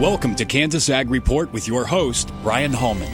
Welcome to Kansas Ag Report with your host, Brian Holman.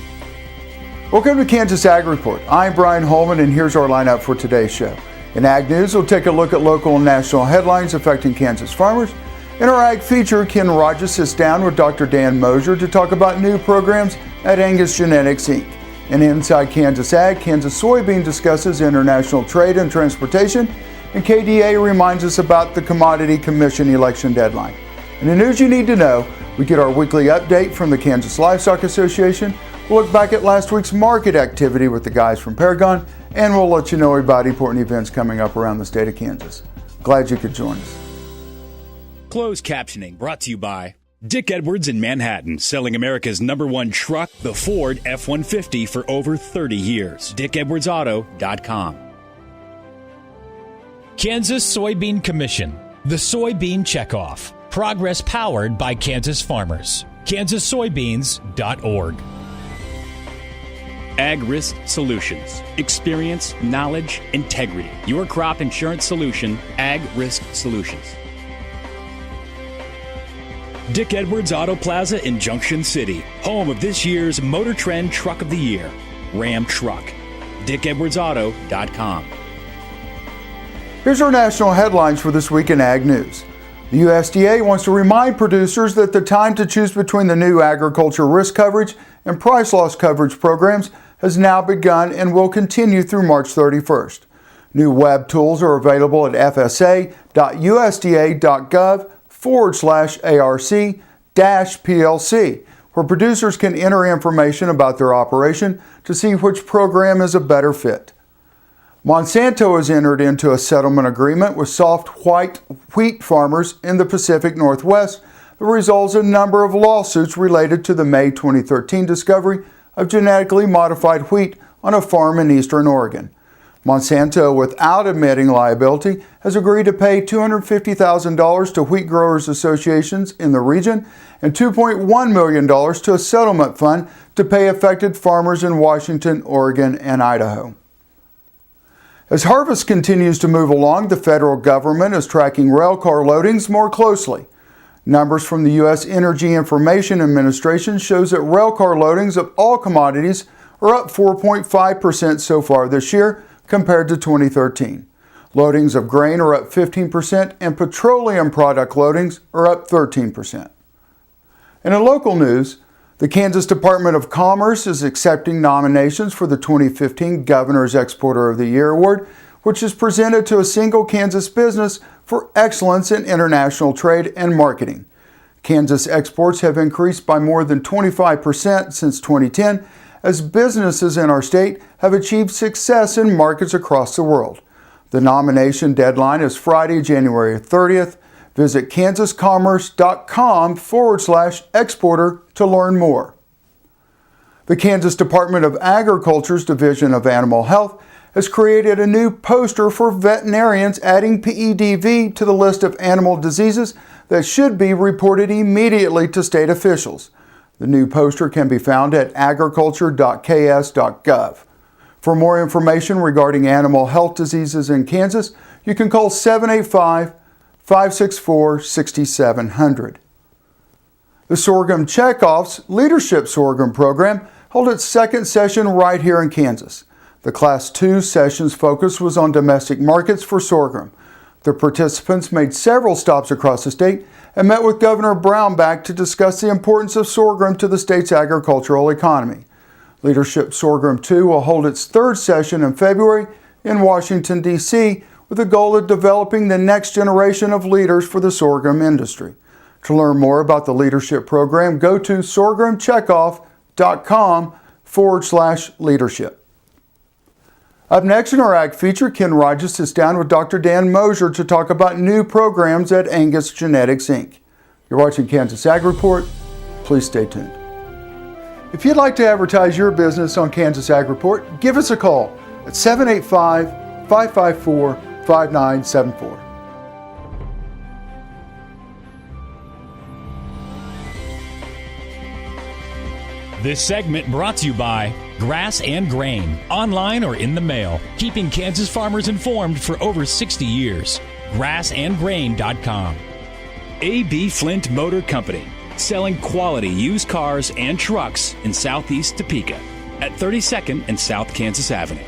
Welcome to Kansas Ag Report. I'm Brian Holman, and here's our lineup for today's show. In Ag News, we'll take a look at local and national headlines affecting Kansas farmers. In our Ag feature, Ken Rogers sits down with Dr. Dan Mosier to talk about new programs at Angus Genetics, Inc. And inside Kansas Ag, Kansas Soybean discusses international trade and transportation, and KDA reminds us about the Commodity Commission election deadline. And the news you need to know, we get our weekly update from the Kansas Livestock Association. We'll look back at last week's market activity with the guys from Paragon, and we'll let you know about important events coming up around the state of Kansas. Glad you could join us. Closed captioning brought to you by Dick Edwards in Manhattan, selling America's #1 truck, the Ford F-150, for over 30 years. DickEdwardsAuto.com. Kansas Soybean Commission, the Soybean Checkoff. Progress powered by Kansas farmers. KansasSoybeans.org. Ag Risk Solutions. Experience, knowledge, integrity. Your crop insurance solution, Ag Risk Solutions. Dick Edwards Auto Plaza in Junction City, home of this year's Motor Trend Truck of the Year, Ram Truck. DickEdwardsAuto.com. Here's our national headlines for this week in Ag News. The USDA wants to remind producers that the time to choose between the new agriculture risk coverage and price loss coverage programs has now begun and will continue through March 31st. New web tools are available at fsa.usda.gov/ARC-PLC, where producers can enter information about their operation to see which program is a better fit. Monsanto has entered into a settlement agreement with soft white wheat farmers in the Pacific Northwest that resolves a number of lawsuits related to the May 2013 discovery of genetically modified wheat on a farm in eastern Oregon. Monsanto, without admitting liability, has agreed to pay $250,000 to wheat growers associations in the region and $2.1 million to a settlement fund to pay affected farmers in Washington, Oregon, and Idaho. As harvest continues to move along, the federal government is tracking railcar loadings more closely. Numbers from the U.S. Energy Information Administration shows that railcar loadings of all commodities are up 4.5% so far this year compared to 2013. Loadings of grain are up 15% and petroleum product loadings are up 13%. And in local news, the Kansas Department of Commerce is accepting nominations for the 2015 Governor's Exporter of the Year Award, which is presented to a single Kansas business for excellence in international trade and marketing. Kansas exports have increased by more than 25% since 2010 as businesses in our state have achieved success in markets across the world. The nomination deadline is Friday, January 30th. Visit kansascommerce.com/exporter to learn more. The Kansas Department of Agriculture's Division of Animal Health has created a new poster for veterinarians adding PEDV to the list of animal diseases that should be reported immediately to state officials. The new poster can be found at agriculture.ks.gov. For more information regarding animal health diseases in Kansas, you can call 785-564-6700. The Sorghum Checkoff's Leadership Sorghum Program held its second session right here in Kansas. The Class 2 session's focus was on domestic markets for sorghum. The participants made several stops across the state and met with Governor Brownback to discuss the importance of sorghum to the state's agricultural economy. Leadership Sorghum 2 will hold its third session in February in Washington, D.C., with the goal of developing the next generation of leaders for the sorghum industry. To learn more about the leadership program, go to sorghumcheckoff.com/leadership. Up next in our Ag feature, Ken Rogers sits down with Dr. Dan Mosier to talk about new programs at Angus Genetics, Inc. You're watching Kansas Ag Report. Please stay tuned. If you'd like to advertise your business on Kansas Ag Report, give us a call at 785-554-5974. This segment brought to you by Grass and Grain, online or in the mail, keeping Kansas farmers informed for over 60 years. GrassandGrain.com. A.B. Flint Motor Company, selling quality used cars and trucks in Southeast Topeka at 32nd and South Kansas Avenue.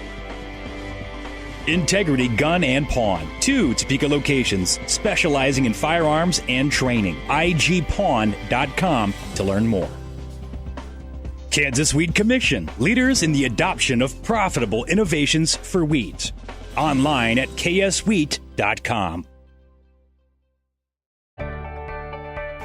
Integrity Gun and Pawn, 2 Topeka locations specializing in firearms and training. igpawn.com to learn more. Kansas Weed Commission, leaders in the adoption of profitable innovations for weeds. Online at kswheat.com.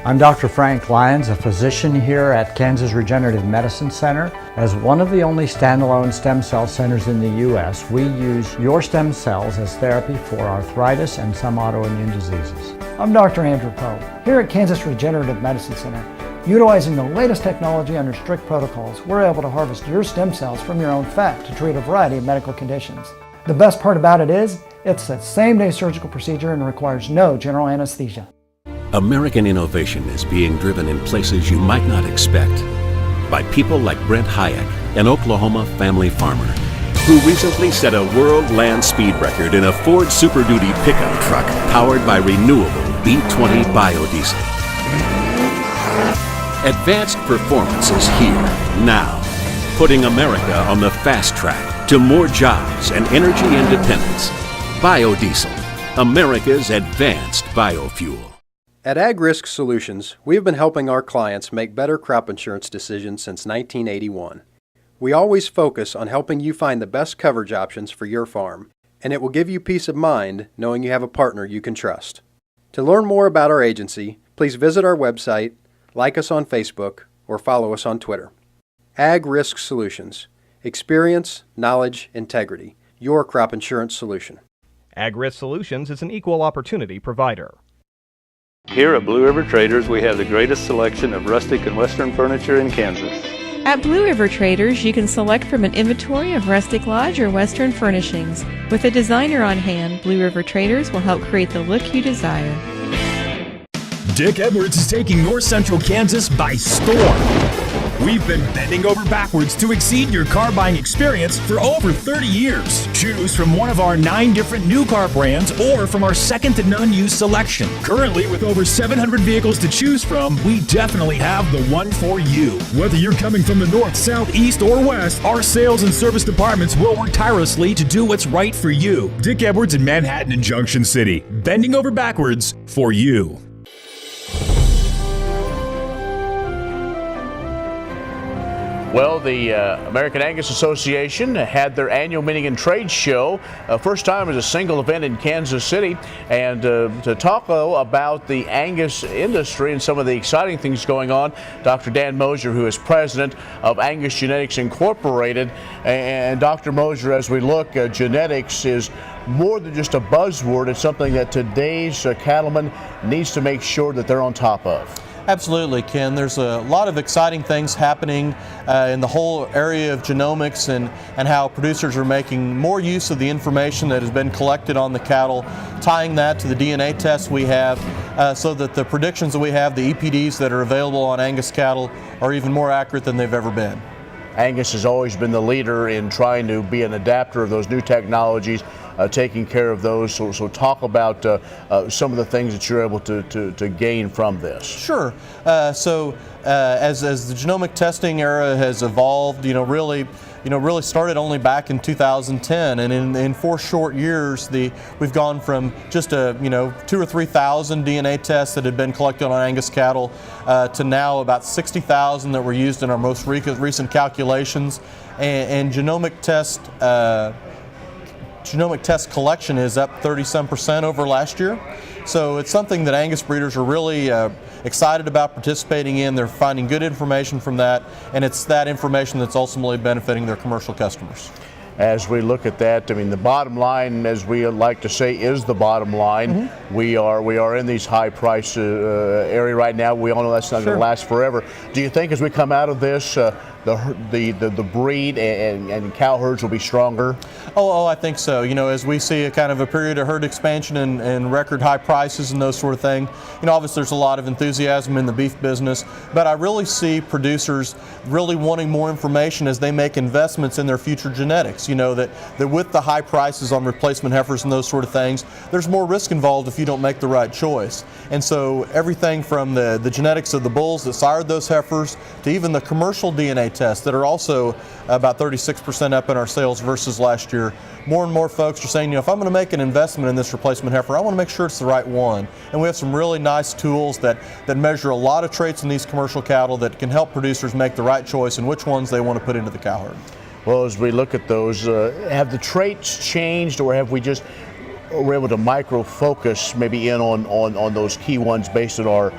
I'm Dr. Frank Lyons, a physician here at Kansas Regenerative Medicine Center. As one of the only standalone stem cell centers in the U.S., we use your stem cells as therapy for arthritis and some autoimmune diseases. I'm Dr. Andrew Poe, here at Kansas Regenerative Medicine Center. Utilizing the latest technology under strict protocols, we're able to harvest your stem cells from your own fat to treat a variety of medical conditions. The best part about it is, it's a same-day surgical procedure and requires no general anesthesia. American innovation is being driven in places you might not expect by people like Brent Hayek, an Oklahoma family farmer, who recently set a world land speed record in a Ford Super Duty pickup truck powered by renewable B20 biodiesel. Advanced performance is here, now, putting America on the fast track to more jobs and energy independence. Biodiesel, America's advanced biofuel. At AgRisk Solutions, we have been helping our clients make better crop insurance decisions since 1981. We always focus on helping you find the best coverage options for your farm, and it will give you peace of mind knowing you have a partner you can trust. To learn more about our agency, please visit our website, like us on Facebook, or follow us on Twitter. AgRisk Solutions. Experience, knowledge, integrity. Your crop insurance solution. AgRisk Solutions is an equal opportunity provider. Here at Blue River Traders, we have the greatest selection of rustic and western furniture in Kansas. At Blue River Traders, you can select from an inventory of rustic lodge or western furnishings. With a designer on hand, Blue River Traders will help create the look you desire. Dick Edwards is taking North Central Kansas by storm. We've been bending over backwards to exceed your car buying experience for over 30 years. Choose from one of our 9 different new car brands or from our second to none used selection. Currently, with over 700 vehicles to choose from, we definitely have the one for you. Whether you're coming from the north, south, east, or west, our sales and service departments will work tirelessly to do what's right for you. Dick Edwards in Manhattan and Junction City. Bending over backwards for you. Well, the American Angus Association had their annual meeting and trade show, first time as a single event in Kansas City. And to talk about the Angus industry and some of the exciting things going on, Dr. Dan Mosier, who is president of Angus Genetics Incorporated. And Dr. Mosier, as we look, genetics is more than just a buzzword. It's something that today's cattleman needs to make sure that they're on top of. Absolutely, Ken. There's a lot of exciting things happening in the whole area of genomics and how producers are making more use of the information that has been collected on the cattle, tying that to the DNA tests we have so that the predictions that we have, the EPDs that are available on Angus cattle, are even more accurate than they've ever been. Angus has always been the leader in trying to be an adapter of those new technologies, taking care of those. So talk about some of the things that you're able to gain from this. Sure. As the genomic testing era has evolved, really started only back in 2010, and in 4 short years, we've gone from just 2,000 or 3,000 DNA tests that had been collected on Angus cattle to now about 60,000 that were used in our most recent calculations, and genomic test collection is up 30-some% over last year. So it's something that Angus breeders are really excited about participating in. They're finding good information from that, and it's that information that's ultimately benefiting their commercial customers. As we look at that, I mean, the bottom line, as we like to say, is the bottom line. Mm-hmm. We are in these high price area right now. We all know that's not going to last forever. Do you think as we come out of this, the breed and cow herds will be stronger? Oh, I think so. You know, as we see a kind of a period of herd expansion and record high prices and those sort of things, you know, obviously there's a lot of enthusiasm in the beef business, but I really see producers really wanting more information as they make investments in their future genetics. You know, that with the high prices on replacement heifers and those sort of things, there's more risk involved if you don't make the right choice. And so everything from the genetics of the bulls that sired those heifers to even the commercial DNA tests that are also about 36% up in our sales versus last year. More and more folks are saying, you know, if I'm going to make an investment in this replacement heifer, I want to make sure it's the right one. And we have some really nice tools that measure a lot of traits in these commercial cattle that can help producers make the right choice in which ones they want to put into the cow herd. Well, as we look at those, have the traits changed, or have we just we're able to micro focus maybe in on those key ones based on our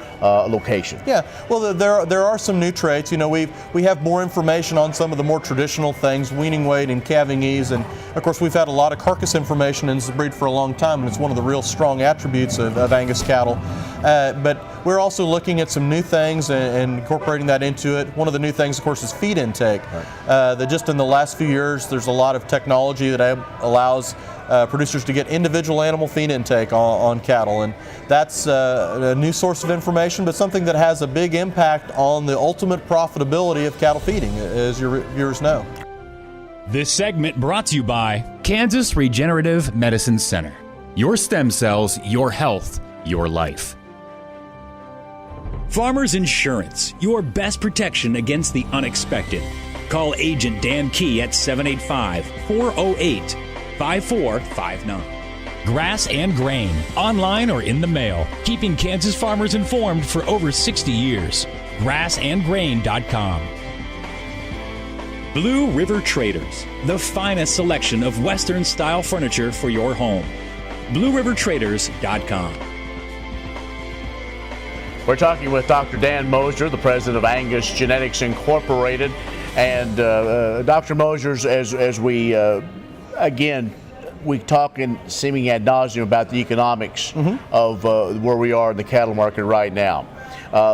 location? Yeah, well, there are some new traits. You know, we have more information on some of the more traditional things, weaning weight and calving ease, and of course we've had a lot of carcass information in this breed for a long time, and it's one of the real strong attributes of Angus cattle. But we're also looking at some new things and incorporating that into it. One of the new things, of course, is feed intake. Right. That just in the last few years, there's a lot of technology that allows producers to get individual animal feed intake on cattle, and that's a new source of information, but something that has a big impact on the ultimate profitability of cattle feeding, as your viewers know. This segment brought to you by Kansas Regenerative Medicine Center. Your stem cells, your health, your life. Farmers Insurance, your best protection against the unexpected. Call Agent Dan Key at 785-408-5459. Grass and Grain, online or in the mail, keeping Kansas farmers informed for over 60 years. grassandgrain.com. Blue River Traders, the finest selection of Western-style furniture for your home. BlueRiverTraders.com. We're talking with Dr. Dan Mosier, the president of Angus Genetics Incorporated. And Dr. Mosier, as we, again, we talk in seeming ad nauseum about the economics of where we are in the cattle market right now.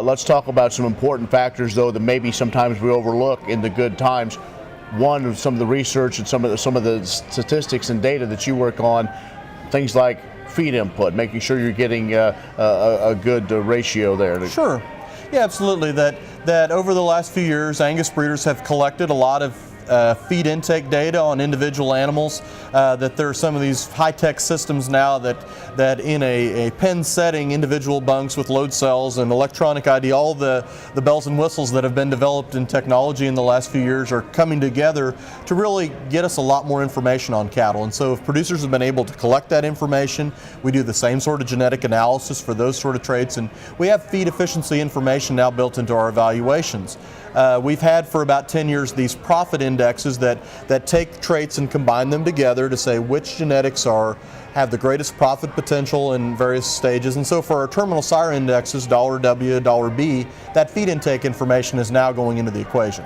Let's talk about some important factors, though, that maybe sometimes we overlook in the good times. One of some of the research and some of the statistics and data that you work on, things like feed input, making sure you're getting a good ratio there. Sure. Yeah, absolutely. That over the last few years, Angus breeders have collected a lot of feed intake data on individual animals, that there are some of these high-tech systems now that in a pen setting, individual bunks with load cells and electronic ID, all the bells and whistles that have been developed in technology in the last few years are coming together to really get us a lot more information on cattle. And so if producers have been able to collect that information, we do the same sort of genetic analysis for those sort of traits, and we have feed efficiency information now built into our evaluations. We've had for about 10 years these profit indexes that take traits and combine them together to say which genetics have the greatest profit potential in various stages. And so for our terminal sire indexes, $W, $B, that feed intake information is now going into the equation.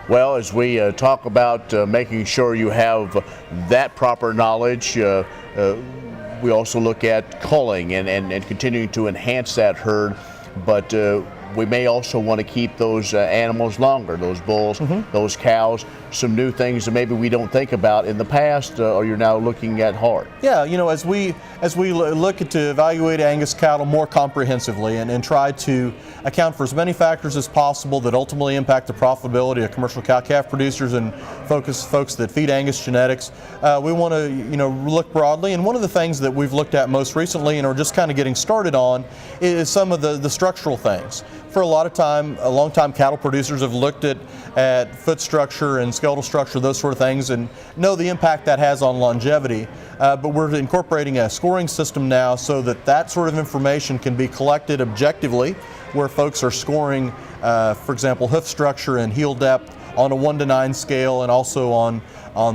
Well, as we talk about making sure you have that proper knowledge, we also look at culling and continuing to enhance that herd, but we may also want to keep those animals longer, those bulls, those cows, some new things that maybe we don't think about in the past, or you're now looking at hard. Yeah, you know, as we look at to evaluate Angus cattle more comprehensively and try to account for as many factors as possible that ultimately impact the profitability of commercial cow-calf producers and folks that feed Angus genetics, we want to, you know, look broadly. And one of the things that we've looked at most recently and are just kind of getting started on is some of the structural things. For a long time, cattle producers have looked at foot structure and skeletal structure, those sort of things, and know the impact that has on longevity. But we're incorporating a scoring system now so that sort of information can be collected objectively, where folks are scoring, for example, hoof structure and heel depth on a 1 to 9 scale, and also on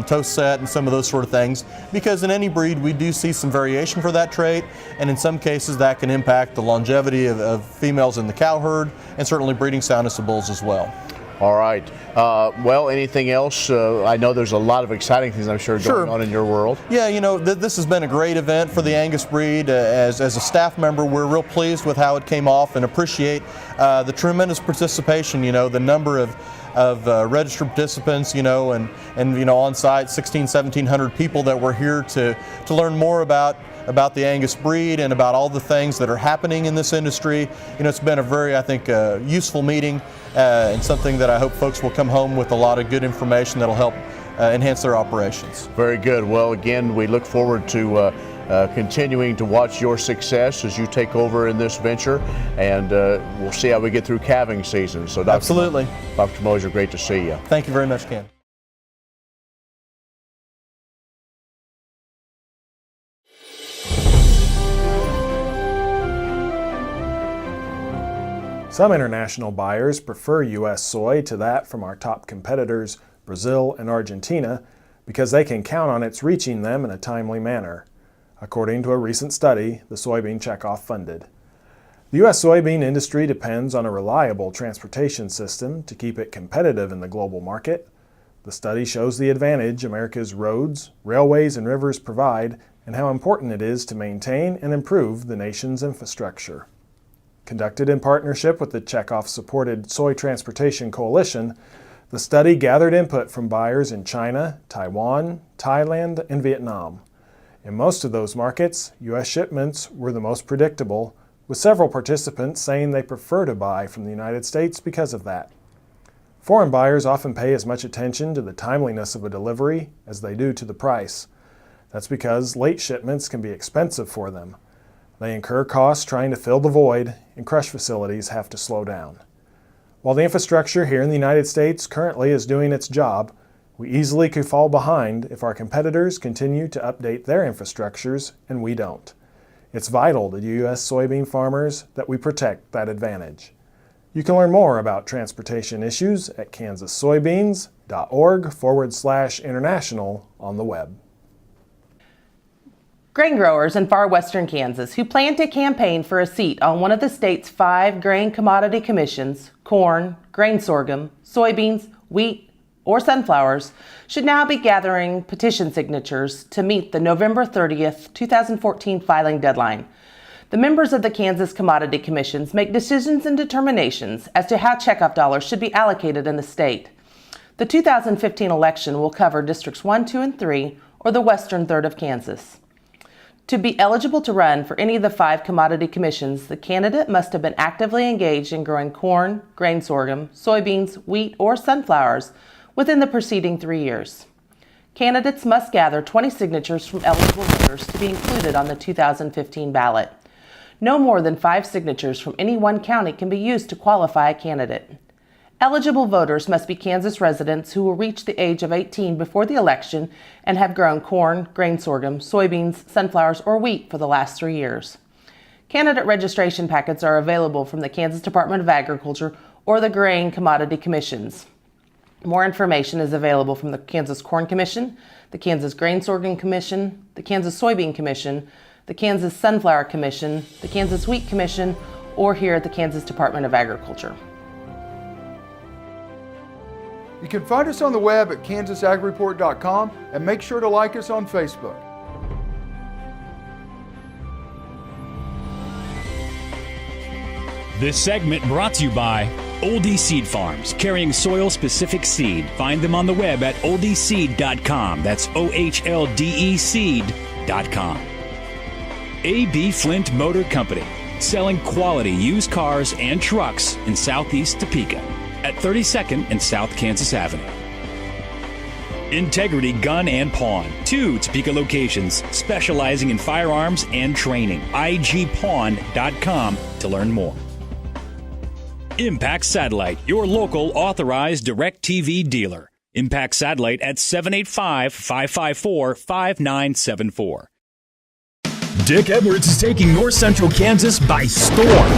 toe set and some of those sort of things, because in any breed we do see some variation for that trait, and in some cases that can impact the longevity of females in the cow herd and certainly breeding soundness of bulls as well. All right. Well, anything else? I know there's a lot of exciting things, I'm sure, going on in your world. Yeah, you know, this has been a great event for the Angus breed. As a staff member, we're real pleased with how it came off and appreciate the tremendous participation, you know, the number of registered participants, and on site 1,700 people that were here to learn more about the Angus breed and about all the things that are happening in this industry. It's been a very, I think, useful meeting and something that I hope folks will come home with a lot of good information that'll help enhance their operations. Very good. Well, again, we look forward to continuing to watch your success as you take over in this venture, and we'll see how we get through calving season. So, Absolutely. Dr. Mosier, great to see you. Thank you very much, Ken. Some international buyers prefer U.S. soy to that from our top competitors, Brazil and Argentina, because they can count on its reaching them in a timely manner, according to a recent study the Soybean Checkoff funded. The U.S. soybean industry depends on a reliable transportation system to keep it competitive in the global market. The study shows the advantage America's roads, railways, and rivers provide, and how important it is to maintain and improve the nation's infrastructure. Conducted in partnership with the Checkoff-supported Soy Transportation Coalition, the study gathered input from buyers in China, Taiwan, Thailand, and Vietnam. In most of those markets, U.S. shipments were the most predictable, with several participants saying they prefer to buy from the United States because of that. Foreign buyers often pay as much attention to the timeliness of a delivery as they do to the price. That's because late shipments can be expensive for them. They incur costs trying to fill the void, and crush facilities have to slow down. While the infrastructure here in the United States currently is doing its job, we easily could fall behind if our competitors continue to update their infrastructures and we don't. It's vital to U.S. soybean farmers that we protect that advantage. You can learn more about transportation issues at kansassoybeans.org/international on the web. Grain growers in far western Kansas who plan to campaign for a seat on one of the state's 5 grain commodity commissions, corn, grain sorghum, soybeans, wheat, or sunflowers, should now be gathering petition signatures to meet the November 30th, 2014 filing deadline. The members of the Kansas Commodity Commissions make decisions and determinations as to how checkoff dollars should be allocated in the state. The 2015 election will cover Districts 1, 2, and 3, or the western third of Kansas. To be eligible to run for any of the 5 commodity commissions, the candidate must have been actively engaged in growing corn, grain sorghum, soybeans, wheat, or sunflowers within the preceding 3 years. Candidates must gather 20 signatures from eligible voters to be included on the 2015 ballot. No more than 5 signatures from any one county can be used to qualify a candidate. Eligible voters must be Kansas residents who will reach the age of 18 before the election and have grown corn, grain sorghum, soybeans, sunflowers, or wheat for the last 3 years. Candidate registration packets are available from the Kansas Department of Agriculture or the Grain Commodity Commissions. More information is available from the Kansas Corn Commission, the Kansas Grain Sorghum Commission, the Kansas Soybean Commission, the Kansas Sunflower Commission, the Kansas Wheat Commission, or here at the Kansas Department of Agriculture. You can find us on the web at kansasAGreport.com and make sure to like us on Facebook. This segment brought to you by Oldie Seed Farms, carrying soil-specific seed. Find them on the web at oldieseed.com. That's OHLDE seed.com. A.B. Flint Motor Company, selling quality used cars and trucks in southeast Topeka at 32nd and South Kansas Avenue. Integrity Gun and Pawn, 2 Topeka locations specializing in firearms and training. igpawn.com to learn more. Impact Satellite, your local authorized DirecTV dealer. Impact Satellite at 785-554-5974. Dick Edwards is taking North Central Kansas by storm.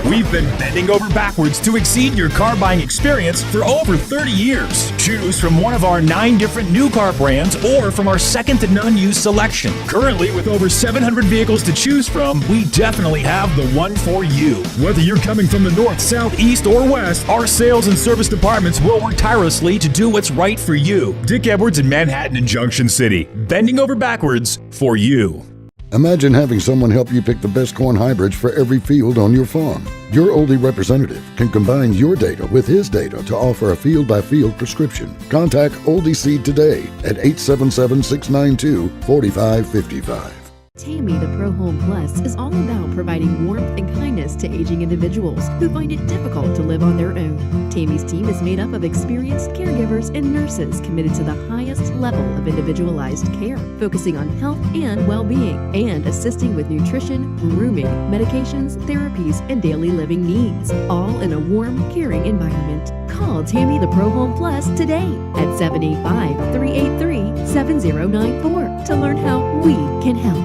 We've been bending over backwards to exceed your car buying experience for over 30 years. Choose from one of our 9 different new car brands or from our second to none used selection. Currently, with over 700 vehicles to choose from, we definitely have the one for you. Whether you're coming from the north, south, east, or west, our sales and service departments will work tirelessly to do what's right for you. Dick Edwards in Manhattan and Junction City, bending over backwards for you. Imagine having someone help you pick the best corn hybrids for every field on your farm. Your Oldie representative can combine your data with his data to offer a field-by-field prescription. Contact Oldie Seed today at 877-692-4555. Tammy the Pro Home Plus is all about providing warmth and kindness to aging individuals who find it difficult to live on their own. Tammy's team is made up of experienced caregivers and nurses committed to the highest level of individualized care, focusing on health and well-being, and assisting with nutrition, grooming, medications, therapies, and daily living needs, all in a warm, caring environment. Call Tammy the Pro Home Plus today at 785-383-7094 to learn how we can help.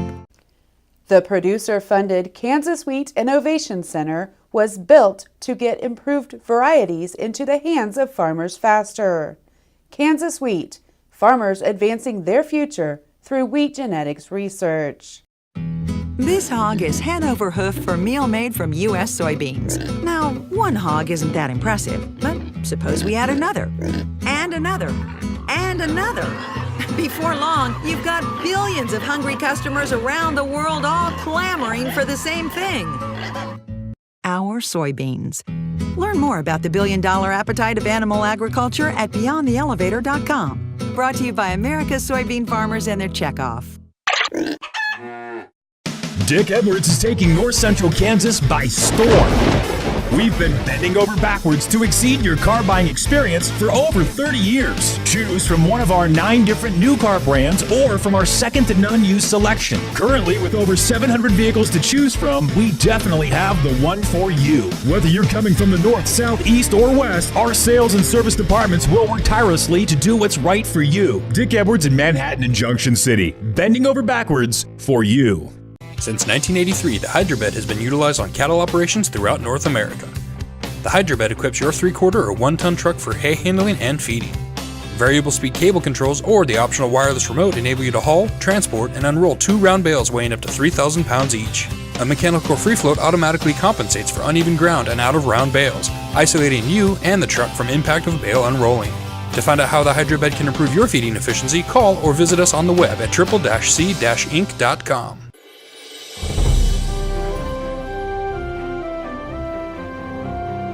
The producer-funded Kansas Wheat Innovation Center was built to get improved varieties into the hands of farmers faster. Kansas Wheat, farmers advancing their future through wheat genetics research. This hog is head over hoof for meal made from U.S. soybeans. Now, one hog isn't that impressive, but suppose we add another, and another, and another. Before long, you've got billions of hungry customers around the world all clamoring for the same thing. Our soybeans. Learn more about the billion-dollar appetite of animal agriculture at BeyondTheElevator.com. Brought to you by America's soybean farmers and their checkoff. Dick Edwards is taking North Central Kansas by storm. We've been bending over backwards to exceed your car buying experience for over 30 years. Choose from one of our 9 different new car brands or from our second to none used selection. Currently, with over 700 vehicles to choose from, we definitely have the one for you. Whether you're coming from the north, south, east, or west, our sales and service departments will work tirelessly to do what's right for you. Dick Edwards in Manhattan and Junction City. Bending over backwards for you. Since 1983, the Hydrobed has been utilized on cattle operations throughout North America. The Hydrobed equips your 3/4 or 1-ton truck for hay handling and feeding. Variable speed cable controls or the optional wireless remote enable you to haul, transport, and unroll 2 round bales weighing up to 3,000 pounds each. A mechanical free float automatically compensates for uneven ground and out of round bales, isolating you and the truck from impact of bale unrolling. To find out how the Hydrobed can improve your feeding efficiency, call or visit us on the web at triple-c-inc.com.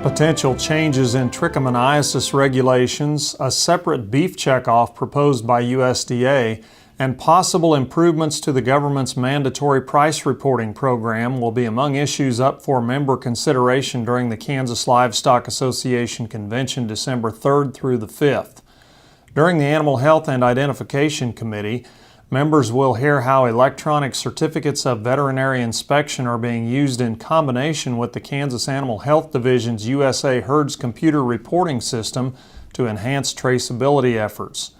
Potential changes in trichomoniasis regulations, a separate beef checkoff proposed by USDA, and possible improvements to the government's mandatory price reporting program will be among issues up for member consideration during the Kansas Livestock Association Convention December 3rd through the 5th. During the Animal Health and Identification Committee, members will hear how electronic certificates of veterinary inspection are being used in combination with the Kansas Animal Health Division's USA Herds computer reporting system to enhance traceability efforts.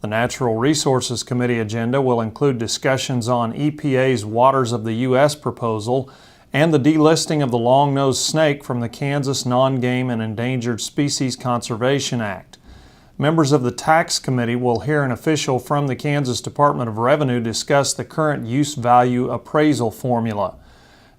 The Natural Resources Committee agenda will include discussions on EPA's Waters of the U.S. proposal and the delisting of the long-nosed snake from the Kansas Non-Game and Endangered Species Conservation Act. Members of the Tax Committee will hear an official from the Kansas Department of Revenue discuss the current use value appraisal formula.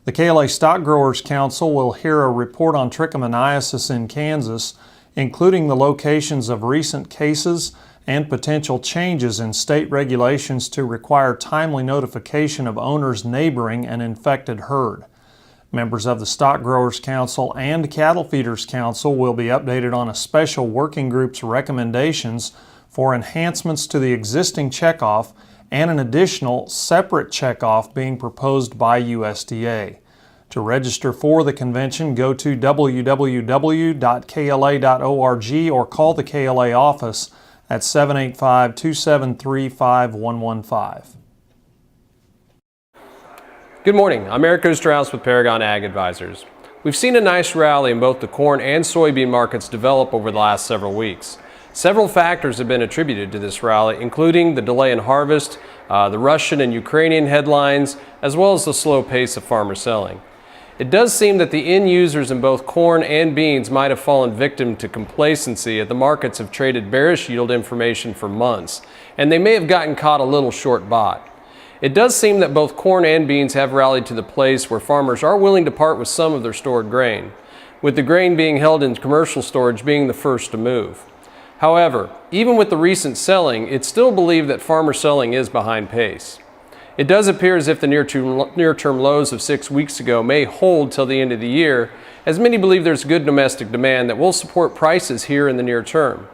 The KLA Stock Growers Council will hear a report on trichomoniasis in Kansas, including the locations of recent cases and potential changes in state regulations to require timely notification of owners neighboring an infected herd. Members of the Stock Growers Council and Cattle Feeders Council will be updated on a special working group's recommendations for enhancements to the existing checkoff and an additional separate checkoff being proposed by USDA. To register for the convention, go to www.kla.org or call the KLA office at 785-273-5115. Good morning, I'm Eric Osterhaus with Paragon Ag Advisors. We've seen a nice rally in both the corn and soybean markets develop over the last several weeks. Several factors have been attributed to this rally, including the delay in harvest, the Russian and Ukrainian headlines, as well as the slow pace of farmer selling. It does seem that the end users in both corn and beans might have fallen victim to complacency as the markets have traded bearish yield information for months, and they may have gotten caught a little short bought. It does seem that both corn and beans have rallied to the place where farmers are willing to part with some of their stored grain, with the grain being held in commercial storage being the first to move. However, even with the recent selling, it's still believed that farmer selling is behind pace. It does appear as if the near-term lows of 6 weeks ago may hold till the end of the year, as many believe there's good domestic demand that will support prices here in the near term.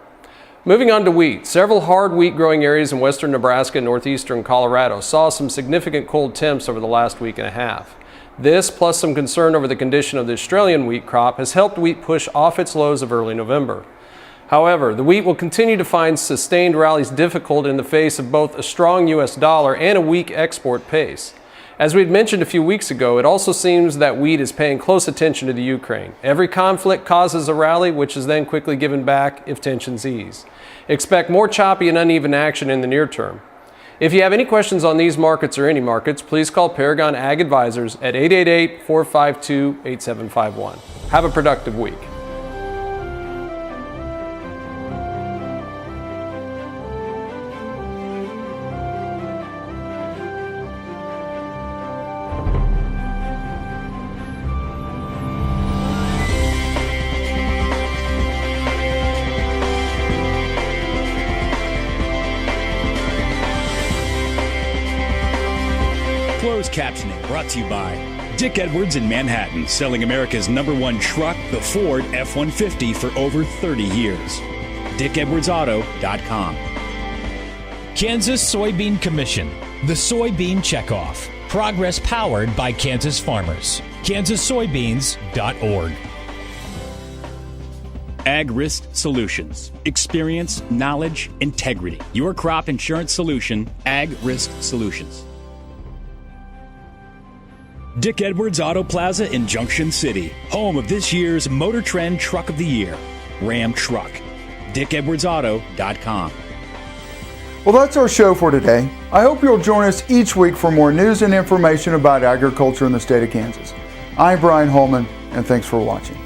Moving on to wheat, several hard wheat growing areas in western Nebraska and northeastern Colorado saw some significant cold temps over the last week and a half. This, plus some concern over the condition of the Australian wheat crop, has helped wheat push off its lows of early November. However, the wheat will continue to find sustained rallies difficult in the face of both a strong U.S. dollar and a weak export pace. As we had mentioned a few weeks ago, it also seems that wheat is paying close attention to the Ukraine. Every conflict causes a rally, which is then quickly given back if tensions ease. Expect more choppy and uneven action in the near term. If you have any questions on these markets or any markets, please call Paragon Ag Advisors at 888-452-8751. Have a productive week. Closed captioning brought to you by Dick Edwards in Manhattan, selling America's #1 truck, the Ford F-150, for over 30 years. DickEdwardsAuto.com. Kansas Soybean Commission, the Soybean Checkoff. Progress powered by Kansas farmers. kansassoybeans.org. Ag Risk Solutions. Experience, knowledge, integrity. Your crop insurance solution, Ag Risk Solutions. Dick Edwards Auto Plaza in Junction City, home of this year's Motor Trend Truck of the Year, Ram Truck. DickEdwardsAuto.com. Well, that's our show for today. I hope you'll join us each week for more news and information about agriculture in the state of Kansas. I'm Brian Holman, and thanks for watching.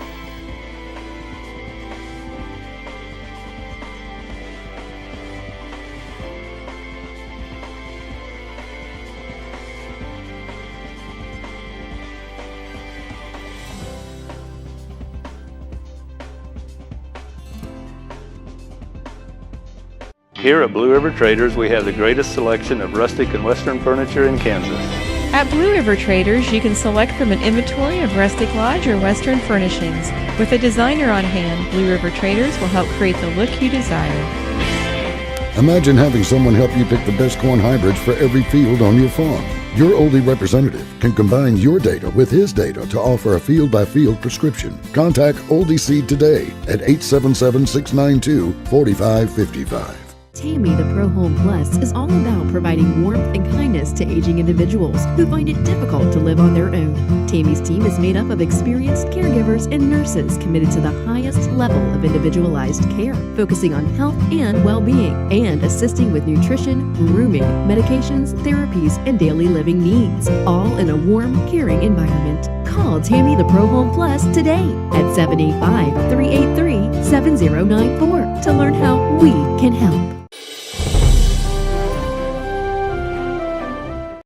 Here at Blue River Traders, we have the greatest selection of rustic and western furniture in Kansas. At Blue River Traders, you can select from an inventory of rustic lodge or western furnishings. With a designer on hand, Blue River Traders will help create the look you desire. Imagine having someone help you pick the best corn hybrids for every field on your farm. Your Oldie representative can combine your data with his data to offer a field-by-field prescription. Contact Oldie Seed today at 877-692-4555. Tammy the Pro Home Plus is all about providing warmth and kindness to aging individuals who find it difficult to live on their own. Tammy's team is made up of experienced caregivers and nurses committed to the highest level of individualized care, focusing on health and well-being, and assisting with nutrition, grooming, medications, therapies, and daily living needs, all in a warm, caring environment. Call Tammy the Pro Home Plus today at 785-383-7094 to learn how we can help.